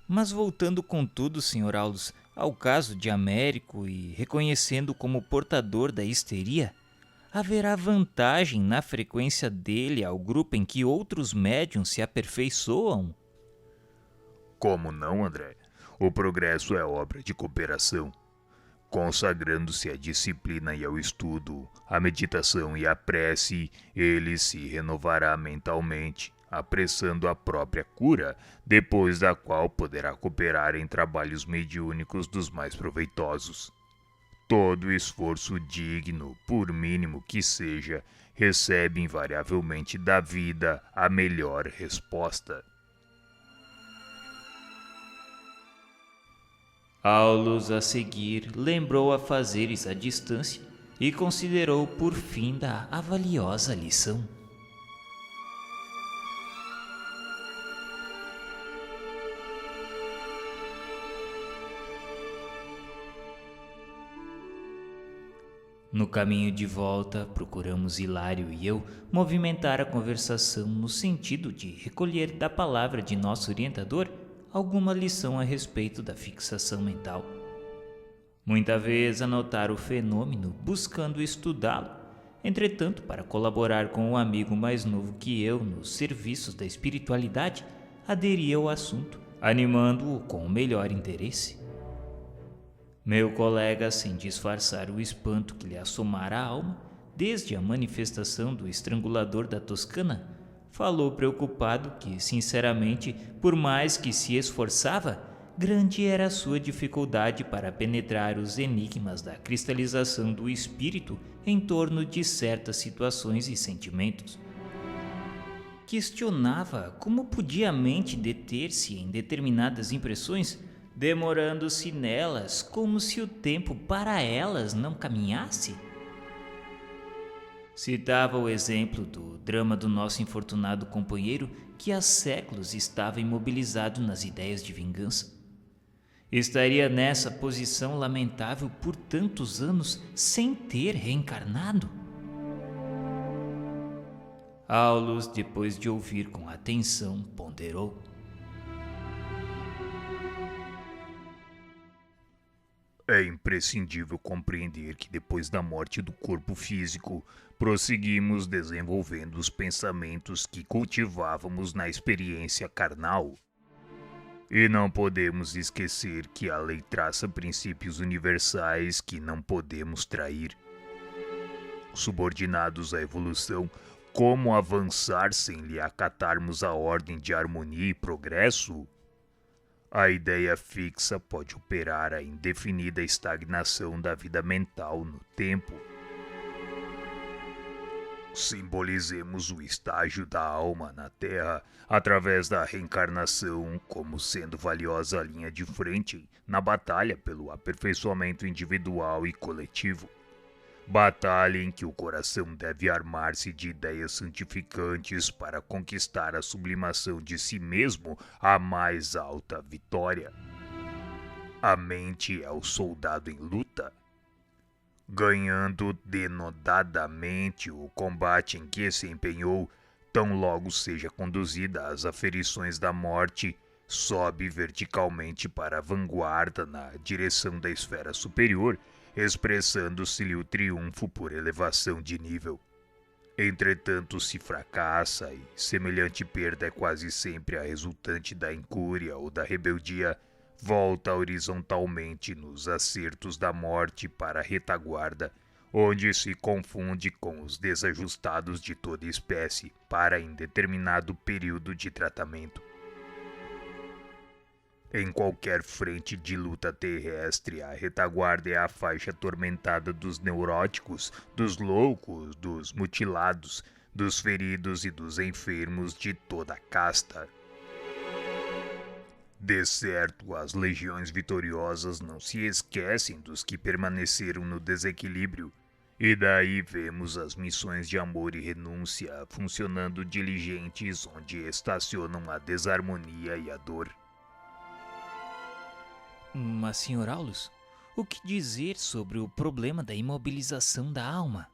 Mas voltando contudo, Sr. Aulus, ao caso de Américo e reconhecendo como portador da histeria, haverá vantagem na frequência dele ao grupo em que outros médiums se aperfeiçoam? Como não, André? O progresso é obra de cooperação. Consagrando-se à disciplina e ao estudo, à meditação e à prece, ele se renovará mentalmente, apressando a própria cura, depois da qual poderá cooperar em trabalhos mediúnicos dos mais proveitosos. Todo esforço digno, por mínimo que seja, recebe invariavelmente da vida a melhor resposta. Aulus, a seguir, lembrou afazeres à distância e considerou por fim da a valiosa lição. No caminho de volta, procuramos Hilário e eu movimentar a conversação no sentido de recolher da palavra de nosso orientador alguma lição a respeito da fixação mental. Muita vez anotar o fenômeno buscando estudá-lo. Entretanto, para colaborar com um amigo mais novo que eu nos serviços da espiritualidade, aderi ao assunto, animando-o com o melhor interesse. Meu colega, sem disfarçar o espanto que lhe assomara a alma, desde a manifestação do estrangulador da Toscana, falou preocupado que, sinceramente, por mais que se esforçava, grande era a sua dificuldade para penetrar os enigmas da cristalização do espírito em torno de certas situações e sentimentos. Questionava como podia a mente deter-se em determinadas impressões, demorando-se nelas como se o tempo para elas não caminhasse. Citava o exemplo do drama do nosso infortunado companheiro que há séculos estava imobilizado nas ideias de vingança. Estaria nessa posição lamentável por tantos anos sem ter reencarnado? Aulus, depois de ouvir com atenção, ponderou. É imprescindível compreender que depois da morte do corpo físico, prosseguimos desenvolvendo os pensamentos que cultivávamos na experiência carnal. E não podemos esquecer que a lei traça princípios universais que não podemos trair. Subordinados à evolução, como avançar sem lhe acatarmos a ordem de harmonia e progresso? A ideia fixa pode operar a indefinida estagnação da vida mental no tempo. Simbolizemos o estágio da alma na Terra através da reencarnação como sendo valiosa linha de frente na batalha pelo aperfeiçoamento individual e coletivo. Batalha em que o coração deve armar-se de ideias santificantes para conquistar a sublimação de si mesmo à mais alta vitória. A mente é o soldado em luta, ganhando denodadamente o combate em que se empenhou, tão logo seja conduzida às aferições da morte, sobe verticalmente para a vanguarda na direção da esfera superior, expressando-se-lhe o triunfo por elevação de nível. Entretanto, se fracassa, e semelhante perda é quase sempre a resultante da incúria ou da rebeldia, volta horizontalmente nos acertos da morte para a retaguarda, onde se confunde com os desajustados de toda espécie para indeterminado período de tratamento. Em qualquer frente de luta terrestre, a retaguarda é a faixa atormentada dos neuróticos, dos loucos, dos mutilados, dos feridos e dos enfermos de toda a casta. De certo, as legiões vitoriosas não se esquecem dos que permaneceram no desequilíbrio, e daí vemos as missões de amor e renúncia funcionando diligentes onde estacionam a desarmonia e a dor. Mas, Sr. Aulus, o que dizer sobre o problema da imobilização da alma?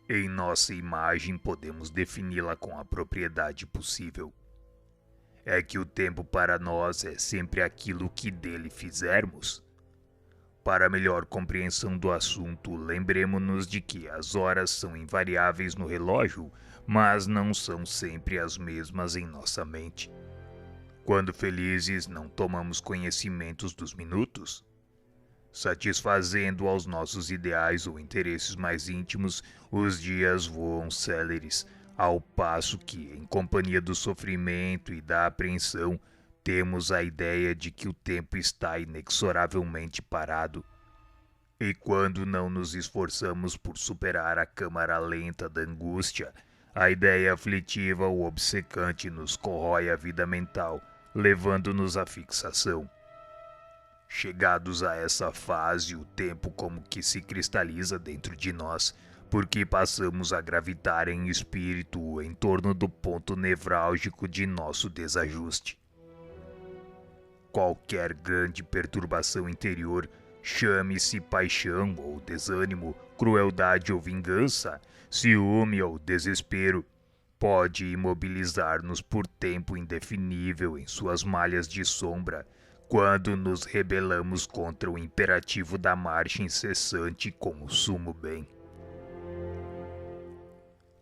Em nossa imagem podemos defini-la com a propriedade possível. é que o tempo para nós é sempre aquilo que dele fizermos. Para melhor compreensão do assunto, lembremos-nos de que as horas são invariáveis no relógio, mas não são sempre as mesmas em nossa mente. Quando felizes, não tomamos conhecimentos dos minutos. Satisfazendo aos nossos ideais ou interesses mais íntimos, os dias voam céleres, ao passo que, em companhia do sofrimento e da apreensão, temos a ideia de que o tempo está inexoravelmente parado. E quando não nos esforçamos por superar a câmara lenta da angústia, a ideia aflitiva ou obcecante nos corrói a vida mental, levando-nos à fixação. Chegados a essa fase, o tempo como que se cristaliza dentro de nós, porque passamos a gravitar em espírito em torno do ponto nevrálgico de nosso desajuste. Qualquer grande perturbação interior, chame-se paixão ou desânimo, crueldade ou vingança, ciúme ou desespero, pode imobilizar-nos por tempo indefinível em suas malhas de sombra, quando nos rebelamos contra o imperativo da marcha incessante com o sumo bem.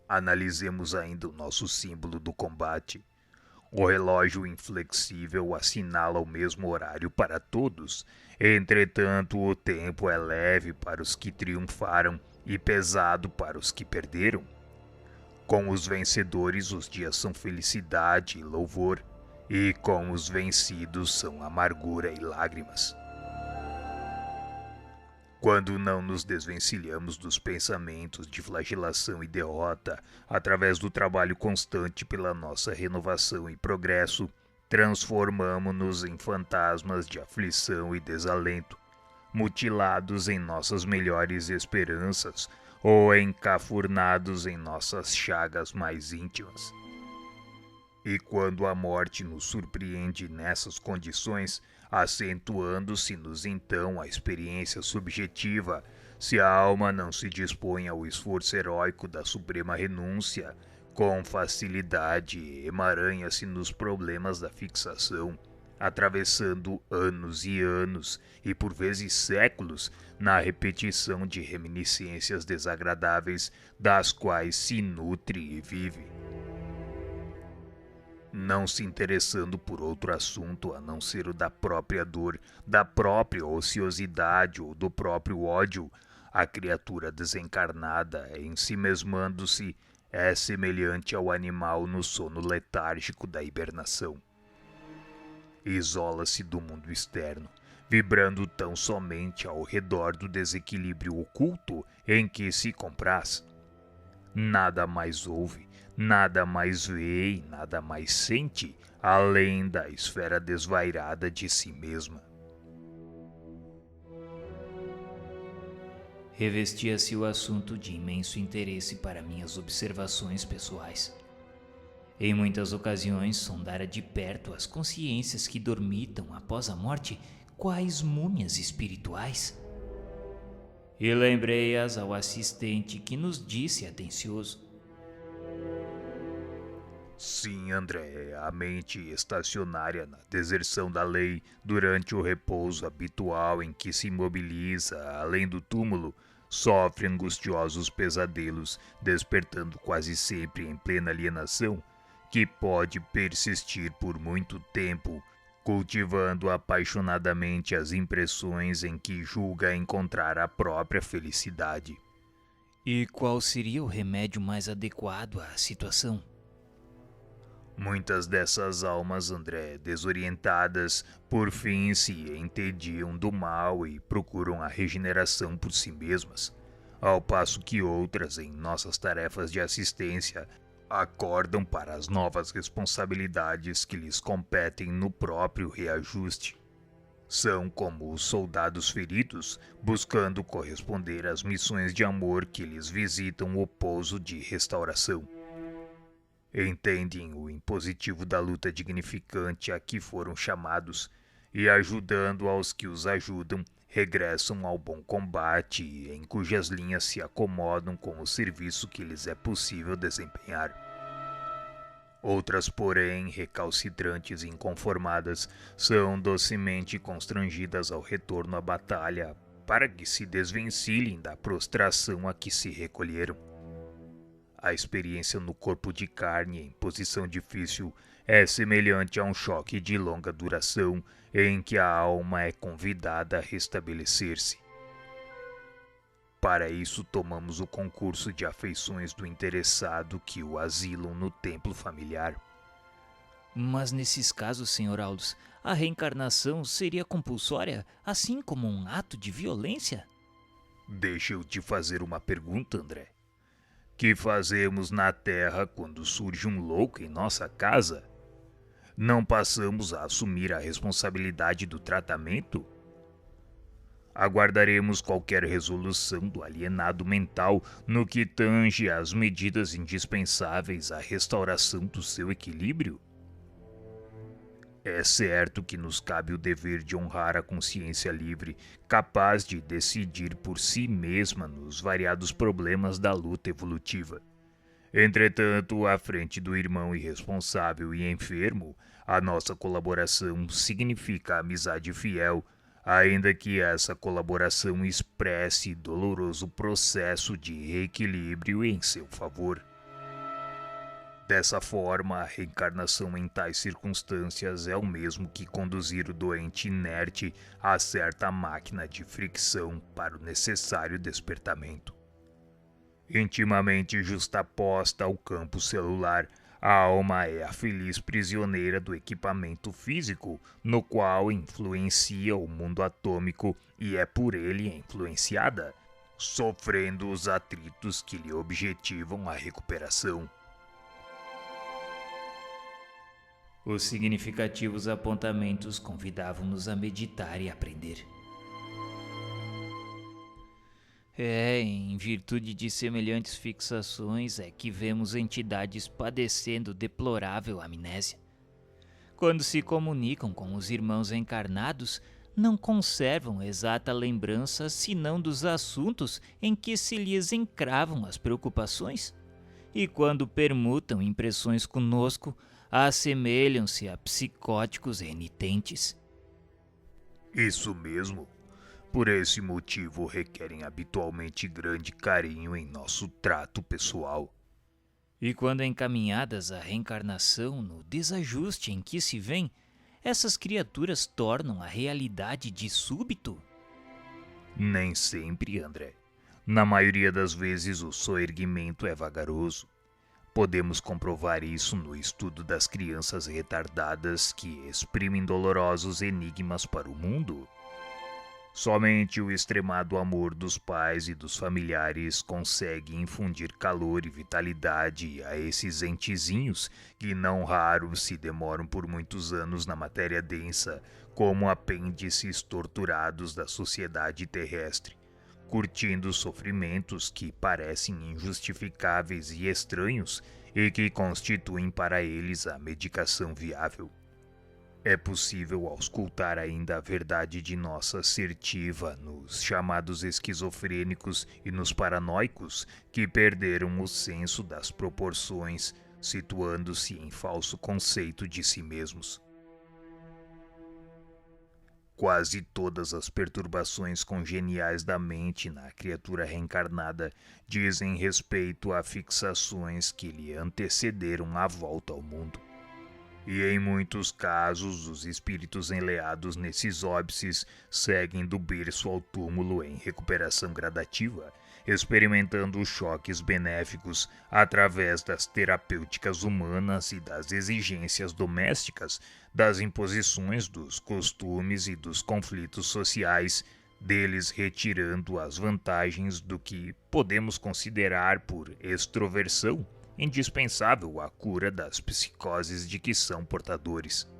Analisemos ainda o nosso símbolo do combate. O relógio inflexível assinala o mesmo horário para todos, entretanto o tempo é leve para os que triunfaram e pesado para os que perderam. Com os vencedores os dias são felicidade e louvor, e com os vencidos são amargura e lágrimas. Quando não nos desvencilhamos dos pensamentos de flagelação e derrota, através do trabalho constante pela nossa renovação e progresso, transformamo-nos em fantasmas de aflição e desalento, mutilados em nossas melhores esperanças ou encafurnados em nossas chagas mais íntimas. E quando a morte nos surpreende nessas condições, acentuando-se-nos então a experiência subjetiva, se a alma não se dispõe ao esforço heróico da suprema renúncia, com facilidade emaranha-se nos problemas da fixação, atravessando anos e anos, e por vezes séculos, na repetição de reminiscências desagradáveis das quais se nutre e vive. Não se interessando por outro assunto a não ser o da própria dor, da própria ociosidade ou do próprio ódio, a criatura desencarnada, ensimesmando-se, é semelhante ao animal no sono letárgico da hibernação. Isola-se do mundo externo, vibrando tão somente ao redor do desequilíbrio oculto em que se compraz. Nada mais ouve, nada mais vê e nada mais sente, além da esfera desvairada de si mesma. Revestia-se o assunto de imenso interesse para minhas observações pessoais. Em muitas ocasiões, sondara de perto as consciências que dormitam após a morte, quais múmias espirituais. E lembrei-as ao assistente que nos disse atencioso: Sim, André, a mente estacionária na deserção da lei, durante o repouso habitual em que se imobiliza, além do túmulo, sofre angustiosos pesadelos, despertando quase sempre em plena alienação, que pode persistir por muito tempo, cultivando apaixonadamente as impressões em que julga encontrar a própria felicidade. E qual seria o remédio mais adequado à situação? Muitas dessas almas, André, desorientadas, por fim se entediam do mal e procuram a regeneração por si mesmas, ao passo que outras, em nossas tarefas de assistência, acordam para as novas responsabilidades que lhes competem no próprio reajuste. São como os soldados feridos, buscando corresponder às missões de amor que lhes visitam o pouso de restauração. Entendem o impositivo da luta dignificante a que foram chamados e, ajudando aos que os ajudam, regressam ao bom combate em cujas linhas se acomodam com o serviço que lhes é possível desempenhar. Outras, porém, recalcitrantes e inconformadas, são docemente constrangidas ao retorno à batalha para que se desvencilhem da prostração a que se recolheram. A experiência no corpo de carne em posição difícil é semelhante a um choque de longa duração em que a alma é convidada a restabelecer-se. Para isso, tomamos o concurso de afeições do interessado que o asilam no templo familiar. Mas nesses casos, Sr. Aldous, a reencarnação seria compulsória, assim como um ato de violência? Deixa eu te fazer uma pergunta, André. Que fazemos na Terra quando surge um louco em nossa casa? Não passamos a assumir a responsabilidade do tratamento? Aguardaremos qualquer resolução do alienado mental no que tange às medidas indispensáveis à restauração do seu equilíbrio? É certo que nos cabe o dever de honrar a consciência livre, capaz de decidir por si mesma nos variados problemas da luta evolutiva. Entretanto, à frente do irmão irresponsável e enfermo, a nossa colaboração significa amizade fiel, ainda que essa colaboração expresse doloroso processo de reequilíbrio em seu favor. Dessa forma, a reencarnação em tais circunstâncias é o mesmo que conduzir o doente inerte a certa máquina de fricção para o necessário despertamento. Intimamente justaposta ao campo celular, a alma é a feliz prisioneira do equipamento físico, no qual influencia o mundo atômico e é por ele influenciada, sofrendo os atritos que lhe objetivam a recuperação. Os significativos apontamentos convidavam-nos a meditar e aprender. Em virtude de semelhantes fixações é que vemos entidades padecendo deplorável amnésia. Quando se comunicam com os irmãos encarnados, não conservam exata lembrança senão dos assuntos em que se lhes encravam as preocupações. E quando permutam impressões conosco, assemelham-se a psicóticos renitentes. Isso mesmo. Por esse motivo requerem habitualmente grande carinho em nosso trato pessoal. E quando encaminhadas à reencarnação no desajuste em que se vêm, essas criaturas tornam a realidade de súbito? Nem sempre, André. Na maioria das vezes o soerguimento é vagaroso. Podemos comprovar isso no estudo das crianças retardadas que exprimem dolorosos enigmas para o mundo. Somente o extremado amor dos pais e dos familiares consegue infundir calor e vitalidade a esses entezinhos que não raro se demoram por muitos anos na matéria densa, como apêndices torturados da sociedade terrestre, curtindo sofrimentos que parecem injustificáveis e estranhos e que constituem para eles a medicação viável. É possível auscultar ainda a verdade de nossa assertiva nos chamados esquizofrênicos e nos paranoicos que perderam o senso das proporções, situando-se em falso conceito de si mesmos. Quase todas as perturbações congeniais da mente na criatura reencarnada dizem respeito a fixações que lhe antecederam a volta ao mundo. E em muitos casos, os espíritos enleados nesses óbices seguem do berço ao túmulo em recuperação gradativa, experimentando choques benéficos através das terapêuticas humanas e das exigências domésticas, das imposições dos costumes e dos conflitos sociais, deles retirando as vantagens do que podemos considerar por extroversão, indispensável à cura das psicoses de que são portadores.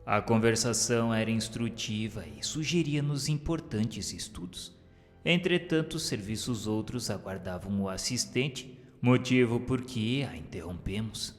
A conversação era instrutiva e sugeria-nos importantes estudos. Entretanto, serviços outros aguardavam o assistente, motivo por que a interrompemos.